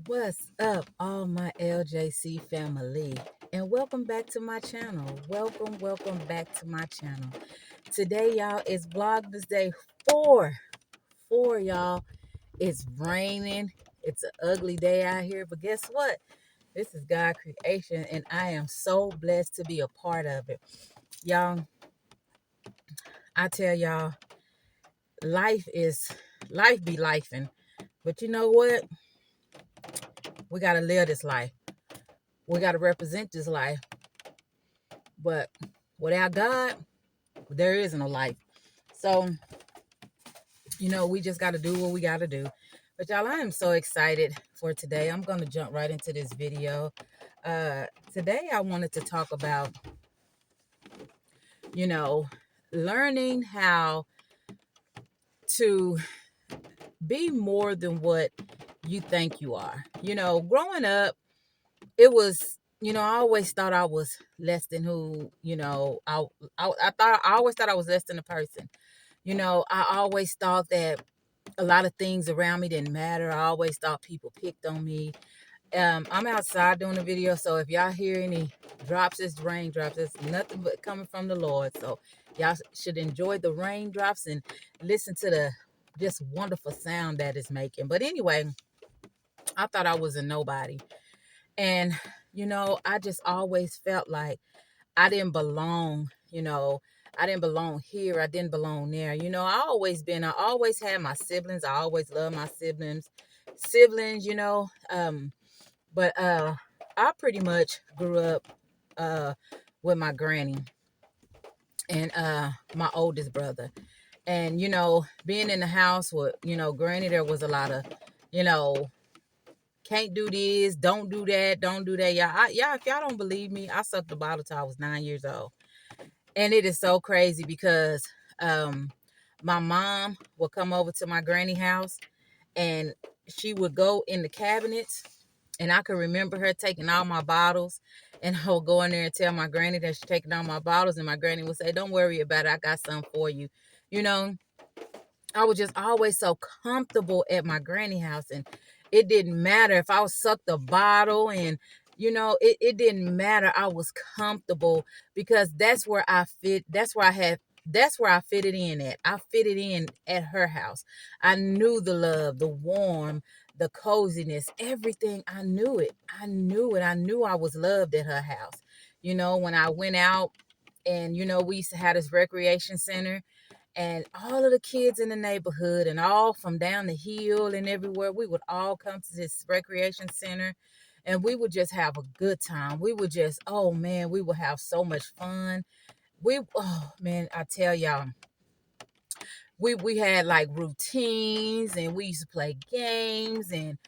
What's up, all my LJC family? And welcome back to my channel. Welcome back to my channel. Today, y'all, is Vlogmas Day 4. 4, y'all. It's raining. It's an ugly day out here. But guess what? This is God creation, and I am so blessed to be a part of it. Y'all, I tell y'all, life be lifing. But you know what? We got to live this life. We got to represent this life. But without God, there is no life. So, we just got to do what we got to do. But y'all, I am so excited for today. I'm going to jump right into this video. Today, I wanted to talk about, you know, learning how to be more than what you think you are. Growing up, it was, I always thought I was less than who, I always thought I was less than a person. I always thought that a lot of things around me didn't matter. I always thought people picked on me. I'm outside doing a video, so if y'all hear any drops, it's raindrops. It's nothing but coming from the Lord. So y'all should enjoy the raindrops and listen to the just wonderful sound that it's making. But anyway, I thought I was a nobody. And, I just always felt like I didn't belong, I didn't belong here. I didn't belong there. I always had my siblings. I always loved my siblings, but I pretty much grew up uh, with my granny and my oldest brother. And, being in the house with, granny, there was a lot of, you know, can't do this, don't do that, don't do that. Y'all, if y'all don't believe me, I sucked the bottle till I was 9 years old. And it is so crazy because um my mom would come over to my granny house and she would go in the cabinets, and I could remember her taking all my bottles, and I would go in there and tell my granny that she's taking all my bottles, and my granny would say, "Don't worry about it, I got some for you." You know, I was just always so comfortable at my granny house, and it didn't matter if I was sucked a bottle, and it didn't matter. I was comfortable because that's where I fit. That's where I fitted in at. I fitted in at her house. I knew the love, the warm, the coziness, everything. I knew it. I knew it. I knew I was loved at her house. When I went out, and we used to have this recreation center, and all of the kids in the neighborhood and all from down the hill and everywhere, we would all come to this recreation center, and we would just have a good time. We would just, oh man, we would have so much fun. Oh man, I tell y'all, we had like routines, and we used to play games, and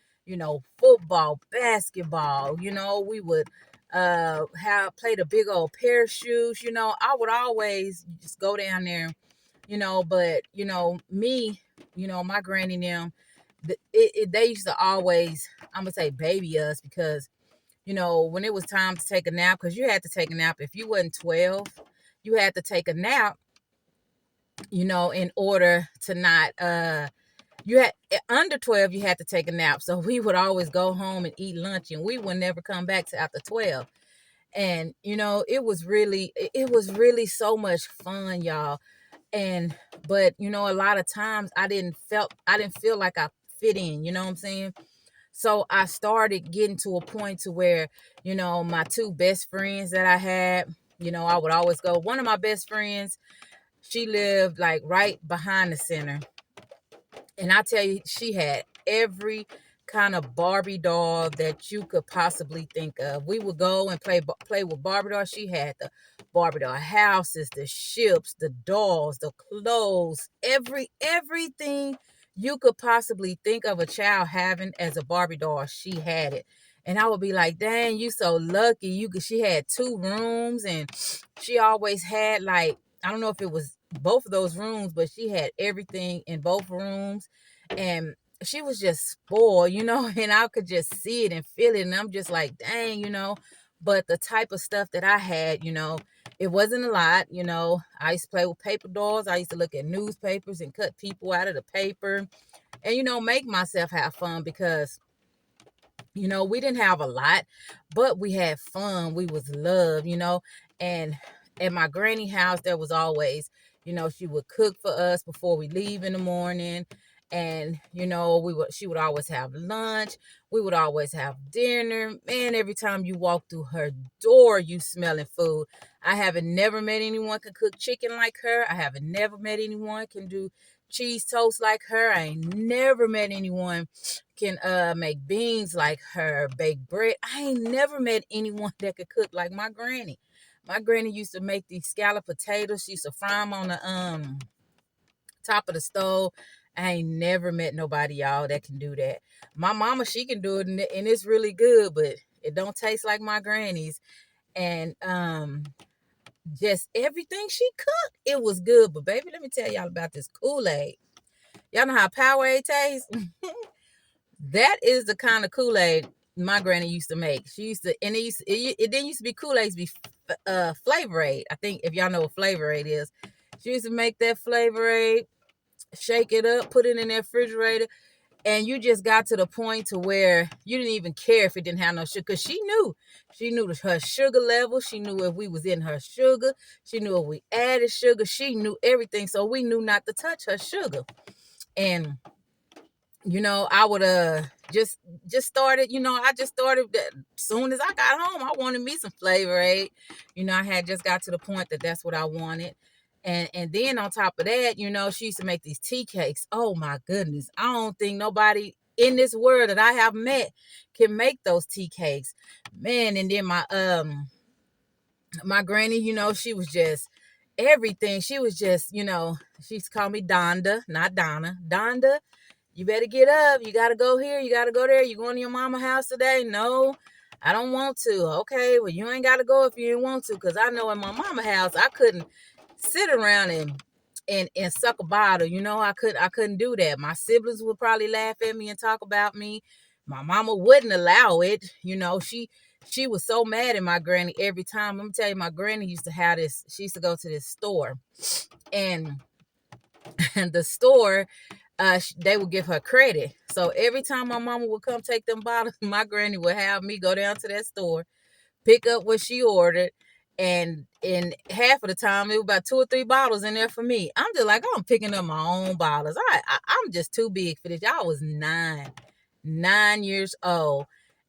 football, basketball. We would have played a big old parachute. I would always just go down there, but me, my granny and them, they used to always, I'm gonna say, baby us, because when it was time to take a nap, because you had to take a nap if you wasn't 12. You had to take a nap, in order to not you had under 12, you had to take a nap. So we would always go home and eat lunch, and we would never come back to after 12. And it was really so much fun, y'all. And but a lot of times I didn't feel like I fit in, you know what I'm saying? So I started getting to a point to where my two best friends that I had, I would always go. One of my best friends, she lived like right behind the center, and I tell you, she had every kind of Barbie doll that you could possibly think of. We would go and play with Barbie dolls. She had the Barbie doll houses, the ships, the dolls, the clothes, everything you could possibly think of a child having as a Barbie doll. She had it. And I would be like, dang, you so lucky. She had 2 rooms, and she always had, like, I don't know if it was both of those rooms, but she had everything in both rooms. And she was just spoiled, and I could just see it and feel it. And I'm just like, dang, but the type of stuff that I had, it wasn't a lot. I used to play with paper dolls. I used to look at newspapers and cut people out of the paper, and, make myself have fun, because You know, we didn't have a lot, but we had fun. We was love, you know. And at my granny house, there was always, you know, she would cook for us before we leave in the morning. And, you know, she would always have lunch. We would always have dinner. Man, every time you walk through her door, you smelling food. I haven't never met anyone can cook chicken like her. I haven't never met anyone can do cheese toast like her. I ain't never met anyone can make beans like her, bake bread. I ain't never met anyone that could cook like my granny. My granny used to make these scalloped potatoes. She used to fry them on the top of the stove. I ain't never met nobody, y'all, that can do that. My mama, she can do it, and it's really good, but it don't taste like my granny's. And just everything she cooked, it was good. But baby, let me tell y'all about this Kool-Aid. Y'all know how Powerade tastes? That is the kind of Kool-Aid my granny used to make. She used to, and it didn't used to be Kool-Aid, it used to be Flavor Aid. I think if y'all know what Flavor Aid is. She used to make that Flavor Aid, shake it up, put it in the refrigerator, and you just got to the point to where you didn't even care if it didn't have no sugar, because she knew her sugar level. She knew if we was in her sugar. She knew if we added sugar. She knew everything, so we knew not to touch her sugar. And you know, I would just started, you know, I just started as soon as I got home. I wanted me some Flavor Aid. You know, I had just got to the point that that's what I wanted. And then on top of that, you know, she used to make these tea cakes. Oh my goodness. I don't think nobody in this world that I have met can make those tea cakes. Man, and then my granny, you know, she was just everything. She was just, you know, she used to call me Donda, not Donna. Donda, you better get up. You got to go here. You got to go there. You going to your mama's house today? No, I don't want to. Okay, well, you ain't got to go if you didn't want to, because I know in my mama's house, I couldn't sit around and suck a bottle. You know, I couldn't do that. My siblings would probably laugh at me and talk about me. My mama wouldn't allow it. You know, she was so mad at my granny every time. Let me tell you, my granny used to have this. She used to go to this store, and the store, they would give her credit. So every time my mama would come take them bottles, my granny would have me go down to that store, pick up what she ordered, and in half of the time it was about 2 or 3 bottles in there for me. I'm just like, I'm picking up my own bottles. I'm just too big for this. Y'all was 9 years old,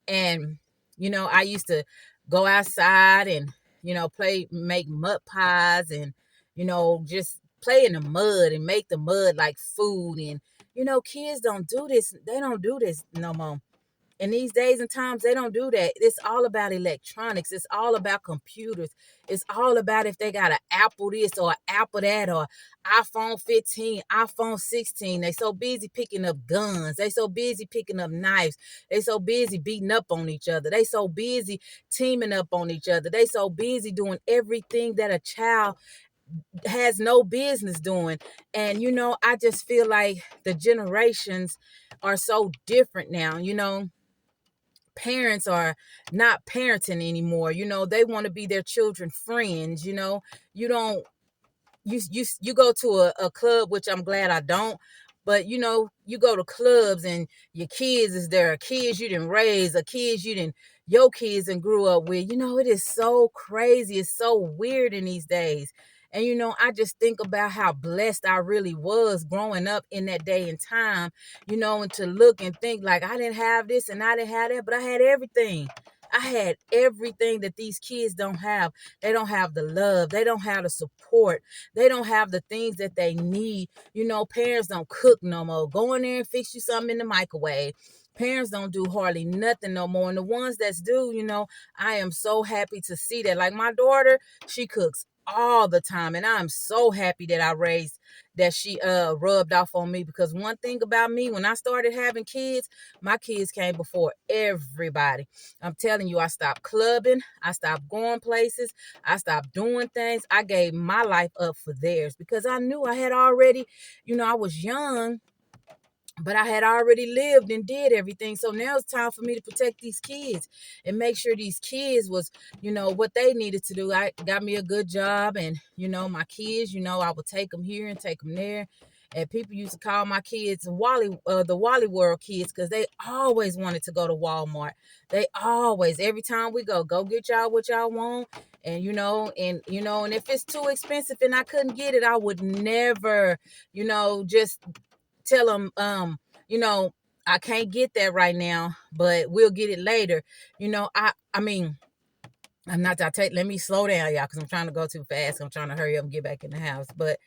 and you know, I used to go outside and, you know, make mud pies, and you know, just play in the mud and make the mud like food. And you know, kids don't do this. They don't do this no more. In these days and times, they don't do that. It's all about electronics. It's all about computers. It's all about if they got an Apple this or an Apple that, or iPhone 15, iPhone 16. They so busy picking up guns. They so busy picking up knives. They so busy beating up on each other. They so busy teaming up on each other. They so busy doing everything that a child has no business doing. And, you know, I just feel like the generations are so different now. You know, parents are not parenting anymore. You know, they want to be their children's friends. You know, you don't you go to a club, which I'm glad I don't, but you know, you go to clubs and your kids is there, kids you didn't raise, or kids you didn't your kids and grew up with. You know, it is so crazy. It's so weird in these days. And you know, I just think about how blessed I really was growing up in that day and time, you know, and to look and think like I didn't have this and I didn't have that, but I had everything. I had everything that these kids don't have. They don't have the love. They don't have the support. They don't have the things that they need. You know, parents don't cook no more. Go in there and fix you something in the microwave. Parents don't do hardly nothing no more. And the ones that do, you know, I am so happy to see that. Like my daughter, she cooks all the time. And I'm so happy that she rubbed off on me, because one thing about me, when I started having kids, my kids came before everybody. I'm telling you, I stopped clubbing. I stopped going places. I stopped doing things. I gave my life up for theirs, because I knew I had already, you know, I was young, but I had already lived and did everything. So now it's time for me to protect these kids and make sure these kids was, you know, what they needed to do. I got me a good job, and, you know, my kids, you know, I would take them here and take them there. And people used to call my kids the Wally World kids, because they always wanted to go to Walmart. They always, every time we go get y'all what y'all want. And and if it's too expensive and I couldn't get it, I would never, just tell them, I can't get that right now, but we'll get it later. I mean, let me slow down, y'all, because I'm trying to go too fast. I'm trying to hurry up and get back in the house. But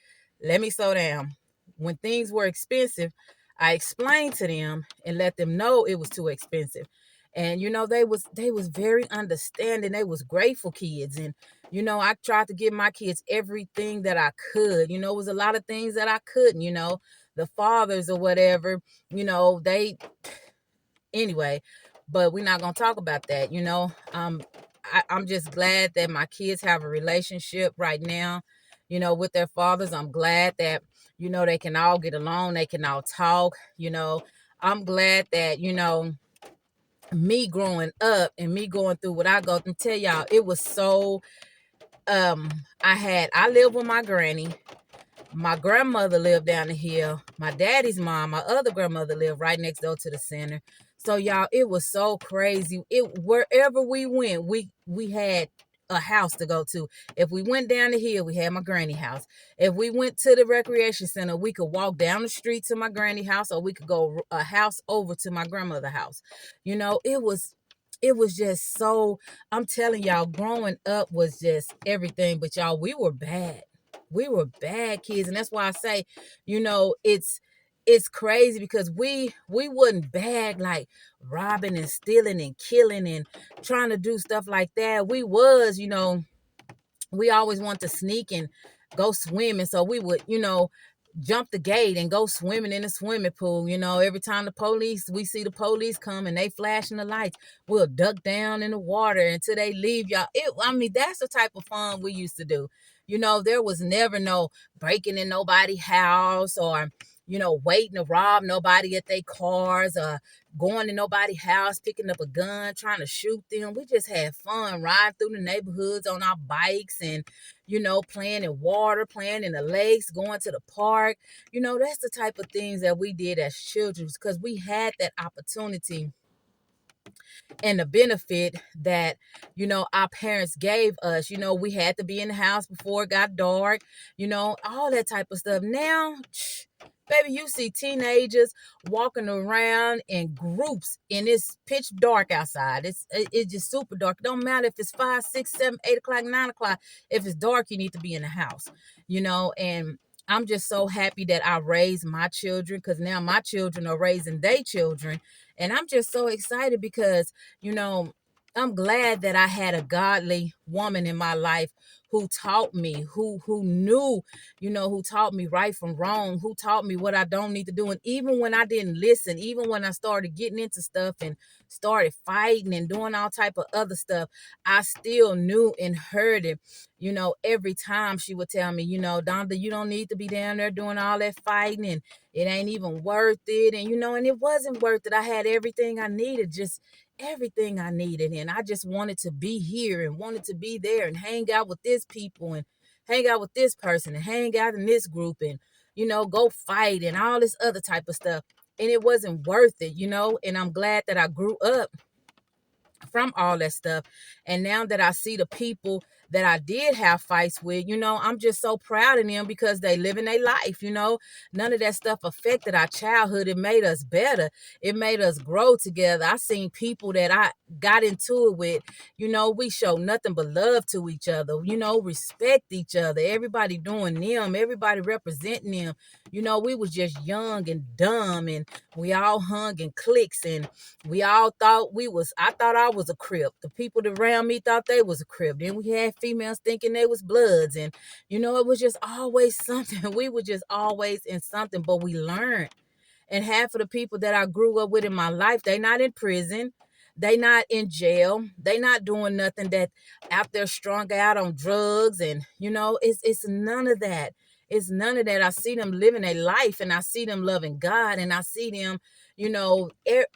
let me slow down. When things were expensive, I explained to them and let them know it was too expensive. And they was very understanding. They was grateful kids. And I tried to give my kids everything that I could. It was a lot of things that I couldn't, the fathers or whatever, they anyway, but we're not gonna talk about that. I'm just glad that my kids have a relationship right now, with their fathers. I'm glad that they can all get along, they can all talk. I'm glad that me growing up and me going through what I go through. Tell y'all, it was so. I lived with my granny. My grandmother lived down the hill. My daddy's mom, my other grandmother, lived right next door to the center. So y'all, it was so crazy. Wherever we went, we had a house to go to. If we went down the hill, we had my granny house. If we went to the recreation center, we could walk down the street to my granny house, or we could go a house over to my grandmother's house. It was just so, I'm telling y'all, growing up was just everything. But y'all, we were bad. We were bad kids. And that's why I say, it's crazy, because we wasn't bad like robbing and stealing and killing and trying to do stuff like that. We was, we always wanted to sneak and go swimming. So we would, jump the gate and go swimming in the swimming pool. Every time we see the police come and they flashing the lights, we'll duck down in the water until they leave, y'all. That's the type of fun we used to do. There was never no breaking in nobody's house, or waiting to rob nobody at their cars, or going to nobody's house, picking up a gun, trying to shoot them. We just had fun riding through the neighborhoods on our bikes, and playing in water, playing in the lakes, going to the park. That's the type of things that we did as children, because we had that opportunity and the benefit that our parents gave us. We had to be in the house before it got dark, all that type of stuff. Now, baby, you see teenagers walking around in groups, and it's pitch dark outside. It's just super dark. It don't matter if it's 5, 6, 7, 8 o'clock, 9 o'clock. If it's dark, you need to be in the house. And I'm just so happy that I raised my children, because now my children are raising their children. And I'm just so excited because, I'm glad that I had a godly woman in my life who taught me, who knew, who taught me right from wrong, who taught me what I don't need to do. And even when I didn't listen, even when I started getting into stuff and started fighting and doing all type of other stuff, I still knew and heard it. Every time she would tell me, Donda, you don't need to be down there doing all that fighting, and it ain't even worth it. And it wasn't worth it. I had everything I needed, just everything I needed. And I just wanted to be here and wanted to be there and hang out with this people and hang out with this person and hang out in this group and, go fight and all this other type of stuff. And it wasn't worth it, and I'm glad that I grew up from all that stuff. And now that I see the people that I did have fights with, I'm just so proud of them, because they living their life. None of that stuff affected our childhood. It made us better. It made us grow together. I seen people that I got into it with, we show nothing but love to each other, respect each other, everybody doing them, everybody representing them. We was just young and dumb, and we all hung in cliques, and we all thought I thought I was a Crip. The people around me thought they was a Crip. Then we had females thinking they was Bloods. And, it was just always something. We were just always in something, but we learned. And half of the people that I grew up with in my life, they not in prison. They not in jail. They not doing nothing that out there strung out on drugs. And, it's none of that. It's none of that. I see them living a life, and I see them loving God, and I see them,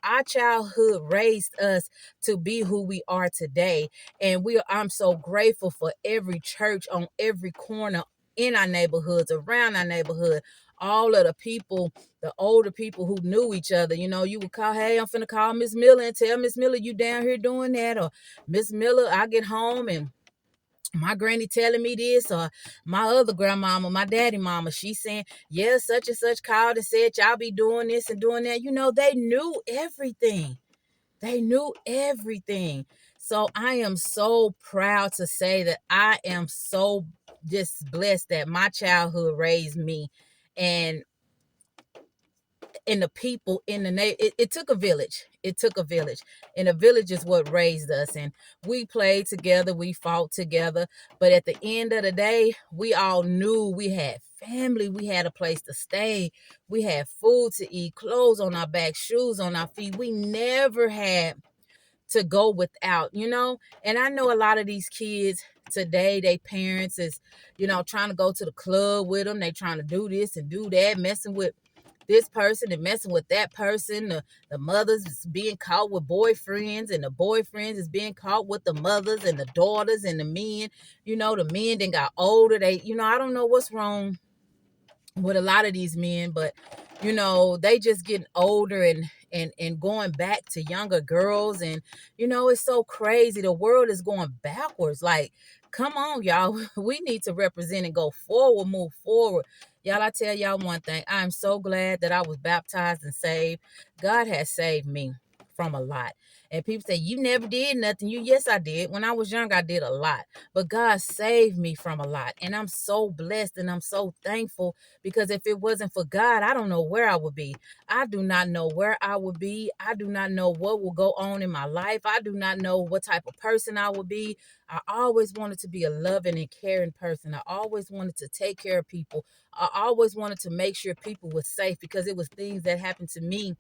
our childhood raised us to be who we are today. And I'm so grateful for every church on every corner in our neighborhoods, around our neighborhood, all of the people, the older people who knew each other. You would call, hey, I'm finna call Miss Miller and tell Miss Miller you down here doing that, or Miss Miller, I get home and my granny telling me this, or my other grandmama, my daddy mama, she saying, yeah, such and such called and said y'all be doing this and doing that. They knew everything. They knew everything. So I am so proud to say that I am so just blessed that my childhood raised me. And the people in the it took a village. It took a village, and a village is what raised us. And we played together, we fought together, but at the end of the day, we all knew we had family, we had a place to stay, we had food to eat, clothes on our back, shoes on our feet. We never had to go without. And I know a lot of these kids today, they parents is trying to go to the club with them, they trying to do this and do that, messing with this person and messing with that person. The mothers is being caught with boyfriends, and the boyfriends is being caught with the mothers and the daughters and the men. The men then got older. I don't know what's wrong with a lot of these men, but they just getting older and going back to younger girls. And it's so crazy. The world is going backwards. Like, come on, y'all. We need to represent and go forward, move forward. Y'all, I tell y'all one thing. I'm so glad that I was baptized and saved. God has saved me from a lot. And people say, you never did nothing. Yes, I did. When I was young, I did a lot. But God saved me from a lot. And I'm so blessed and I'm so thankful, because if it wasn't for God, I don't know where I would be. I do not know where I would be. I do not know what will go on in my life. I do not know what type of person I would be. I always wanted to be a loving and caring person. I always wanted to take care of people. I always wanted to make sure people were safe, because it was things that happened to me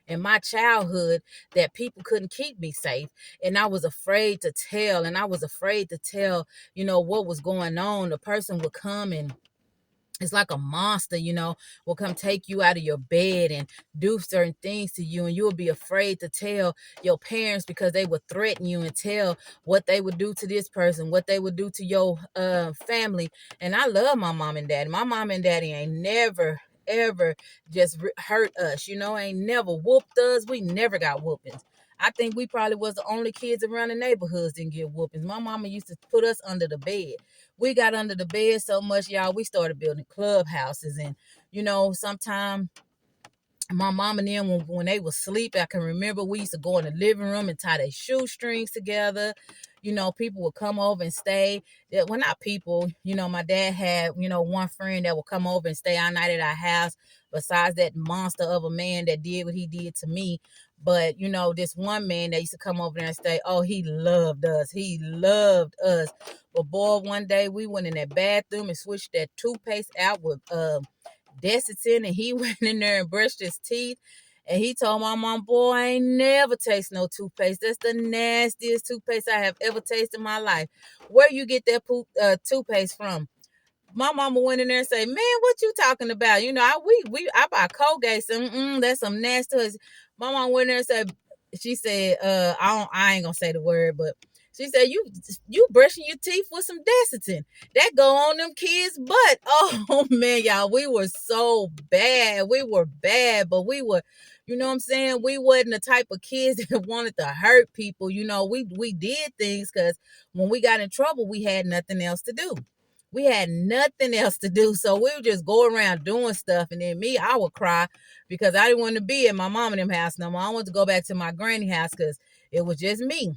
in my childhood that people couldn't keep me safe. And I was afraid to tell. And I was afraid to tell, what was going on. The person would come and it's like a monster, will come take you out of your bed and do certain things to you. And you'll be afraid to tell your parents, because they would threaten you and tell what they would do to this person, what they would do to your family. And I love my mom and daddy. My mom and daddy ain't never, ever just hurt us, ain't never whooped us. We never got whoopings. I think we probably was the only kids around the neighborhoods didn't get whoopings. My mama used to put us under the bed. We got under the bed so much, y'all, we started building clubhouses. And, sometimes my mom and them, when they was asleep, I can remember we used to go in the living room and tie their shoestrings together. People would come over and stay. Well, not people. My dad had, one friend that would come over and stay all night at our house, besides that monster of a man that did what he did to me. But, this one man that used to come over there and stay, oh, he loved us. He loved us. But, boy, one day we went in that bathroom and switched that toothpaste out with Desitin, and he went in there and brushed his teeth. And he told my mom, boy, I ain't never taste no toothpaste. That's the nastiest toothpaste I have ever tasted in my life. Where you get that toothpaste from? My mama went in there and say, man, what you talking about? I buy Colgate. So, that's some nasty. My mom went in there and said, she said, I ain't gonna say the word, but she said, you brushing your teeth with some Desitin. That go on them kids' butt. Oh man, y'all, we were so bad. We were bad, but we were, you know what I'm saying? We wasn't the type of kids that wanted to hurt people. We did things because when we got in trouble, we had nothing else to do. We had nothing else to do. So we would just go around doing stuff. And then I would cry because I didn't want to be at my mom and them house no more. I wanted to go back to my granny house because it was just me.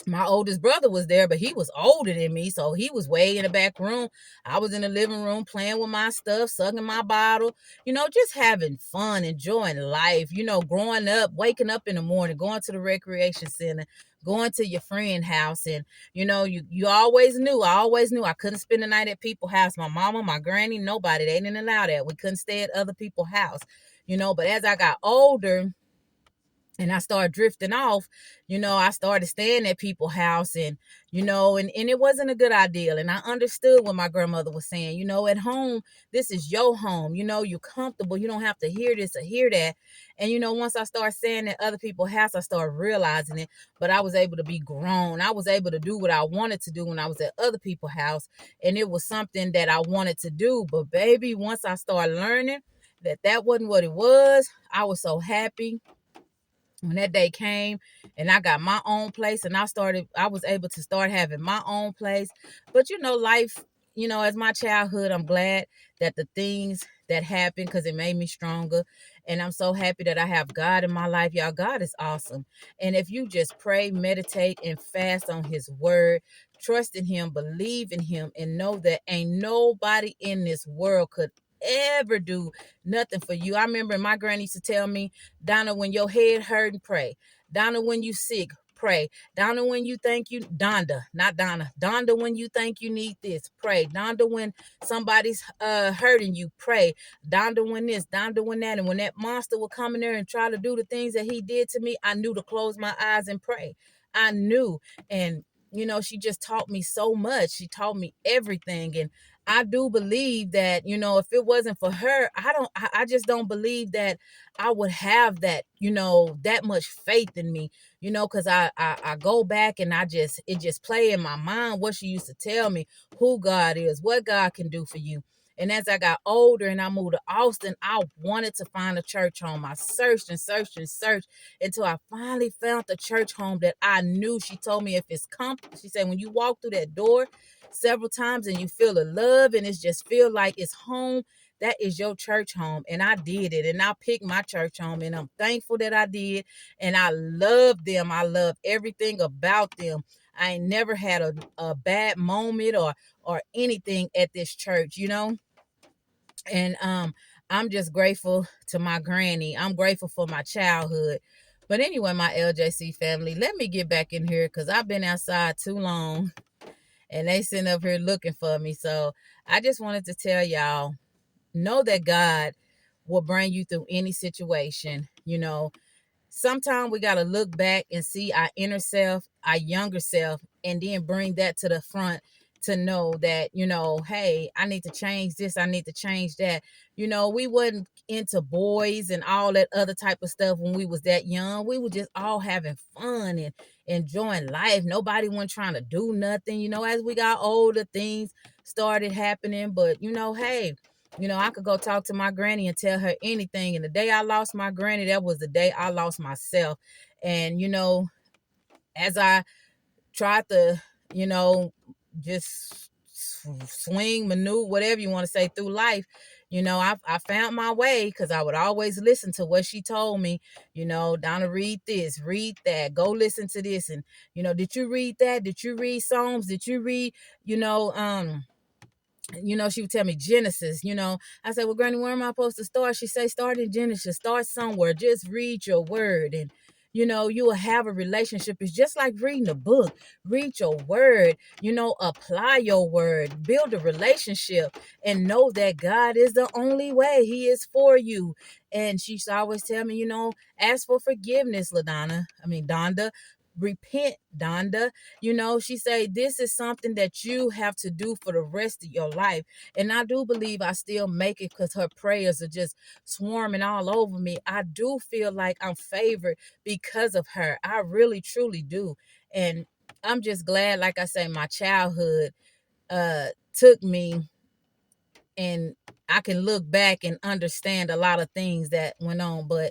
My oldest brother was there, but he was older than me, so he was way in the back room. I was in the living room playing with my stuff, sucking my bottle, just having fun, enjoying life, growing up, waking up in the morning, going to the recreation center, going to your friend's house. And, you always knew, I always knew I couldn't spend the night at people's house. My mama, my granny, nobody, they didn't allow that. We couldn't stay at other people's house, but as I got older, and I started drifting off, I started staying at people's house, and and it wasn't a good idea. And I understood what my grandmother was saying. At home, this is your home. You're comfortable. You don't have to hear this or hear that. And once I started saying at other people's house, I started realizing it. But I was able to be grown. I was able to do what I wanted to do when I was at other people's house, and it was something that I wanted to do. But baby, once I started learning that wasn't what it was, I was so happy when that day came, and I got my own place, and I was able to start having my own place. But life, as my childhood, I'm glad that the things that happened, because it made me stronger. And I'm so happy that I have God in my life. Y'all, God is awesome. And if you just pray, meditate, and fast on his word, trust in him, believe in him, and know that ain't nobody in this world could ever do nothing for you. I remember my granny used to tell me, Donna, when your head hurt, and pray. Donna, when you sick, pray. Donna, when you think you, Donda, not Donna. Donda, when you think you need this, pray. Donda, when somebody's hurting you, pray. Donda, when this, Donda, when that. And when that monster would come in there and try to do the things that he did to me, I knew to close my eyes and pray. I knew. And she just taught me so much. She taught me everything. And I do believe that, if it wasn't for her, I just don't believe that I would have that, that much faith in me, because I go back and it just play in my mind what she used to tell me, who God is, what God can do for you. And as I got older and I moved to Austin, I wanted to find a church home. I searched and searched and searched until I finally found the church home that I knew. She told me, if it's comfortable, she said, when you walk through that door several times and you feel the love and it's just feel like it's home, that is your church home. And I did it, and I picked my church home, and I'm thankful that I did. And I love them. I love everything about them. I ain't never had a bad moment or anything at this church, and I'm just grateful to my granny. I'm grateful for my childhood. But anyway, my LJC family, let me get back in here because I've been outside too long and they sitting up here looking for me. So I just wanted to tell y'all, know that God will bring you through any situation. Sometimes we got to look back and see our inner self, our younger self, and then bring that to the front to know that, hey, I need to change this. I need to change that. We wasn't into boys and all that other type of stuff when we was that young. We were just all having fun and enjoying life. Nobody wasn't trying to do nothing. As we got older, things started happening. But, hey, I could go talk to my granny and tell her anything. And the day I lost my granny, that was the day I lost myself. And, as I tried to, just swing, maneuver, whatever you want to say through life, I found my way because I would always listen to what she told me, Donna, read this, read that, go listen to this. And, did you read that? Did you read Psalms? Did you read, she would tell me Genesis, I said, well, Granny, where am I supposed to start? She say, start in Genesis, start somewhere, just read your word. And, you will have a relationship. It's just like reading a book. Read your word, apply your word, build a relationship, and know that God is the only way. He is for you. And she used to always tell me, ask for forgiveness, Donda. Repent, Donda. She say this is something that you have to do for the rest of your life. And I do believe I still make it because her prayers are just swarming all over me. I do feel like I'm favored because of her. I really truly do. And I'm just glad, like I say, my childhood took me, and I can look back and understand a lot of things that went on. But